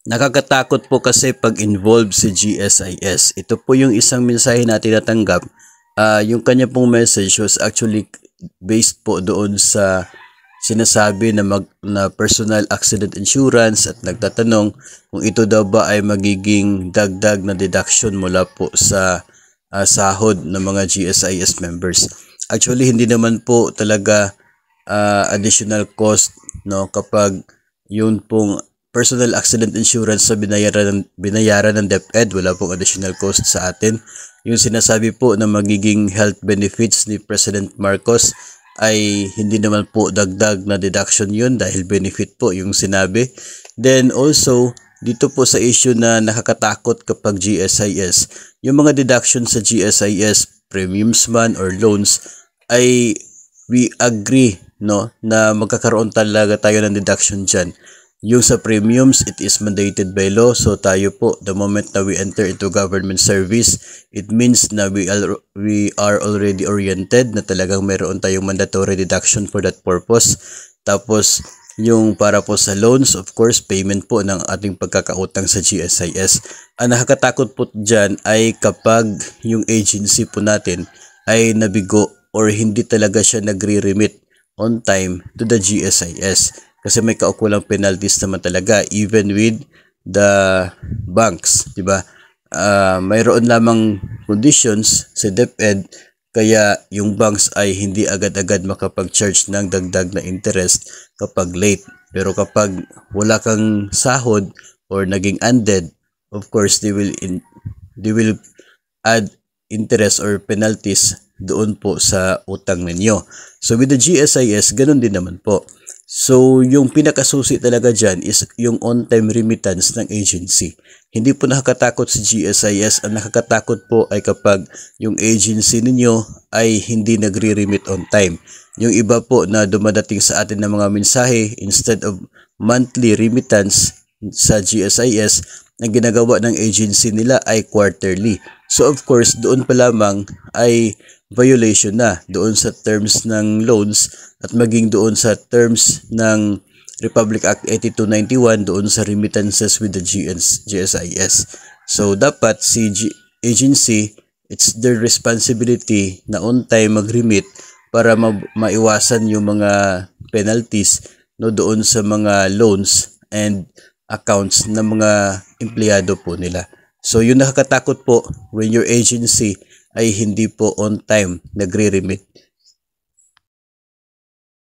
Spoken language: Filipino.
Nakakatakot po kasi pag involved si GSIS. Ito po yung isang mensahe na tinatanggap. Yung kanya pong message was actually based po doon sa sinasabi na personal accident insurance at nagtatanong kung ito daw ba ay magiging dagdag na deduction mula po sa sahod ng mga GSIS members. Actually, hindi naman po talaga additional cost, no, kapag yun pong personal accident insurance sa binayaran ng DepEd, wala pong additional cost sa atin. Yung sinasabi po na magiging health benefits ni President Marcos ay hindi naman po dagdag na deduction yun dahil benefit po yung sinabi. Then also, dito po sa issue na nakakatakot kapag GSIS, yung mga deduction sa GSIS, premiums man or loans, ay we agree, no, na magkakaroon talaga tayo ng deduction dyan. Yung sa premiums, it is mandated by law. So tayo po, the moment na we enter into government service, it means na we are already oriented na talagang mayroon tayong mandatory deduction for that purpose. Tapos, yung para po sa loans, of course, payment po ng ating pagkakautang sa GSIS. Ang nakakatakot po dyan ay kapag yung agency po natin ay nabigo or hindi talaga siya nagre-remit on time to the GSIS. Kasi may kaukulang penalties naman talaga even with the banks, di ba? Mayroon lamang conditions sa DepEd kaya yung banks ay hindi agad-agad makapag-charge ng dagdag na interest kapag late. Pero kapag wala kang sahod or naging undead, of course they will add interest or penalties doon po sa utang ninyo. So with the GSIS, ganun din naman po. So, yung pinakasusi talaga dyan is yung on-time remittance ng agency. Hindi po nakakatakot si GSIS. Ang nakakatakot po ay kapag yung agency ninyo ay hindi nagre-remit on time. Yung iba po na dumadating sa atin ng mga mensahe, instead of monthly remittance sa GSIS, ang ginagawa ng agency nila ay quarterly. So, of course, doon pa lamang ay violation na doon sa terms ng loans at maging doon sa terms ng Republic Act 8291 doon sa remittances with the GSIS. So dapat si agency, it's their responsibility na on time mag-remit para maiwasan yung mga penalties, no, doon sa mga loans and accounts ng mga empleyado po nila. So yung nakakatakot po when your agency ay hindi po on time nagre-remit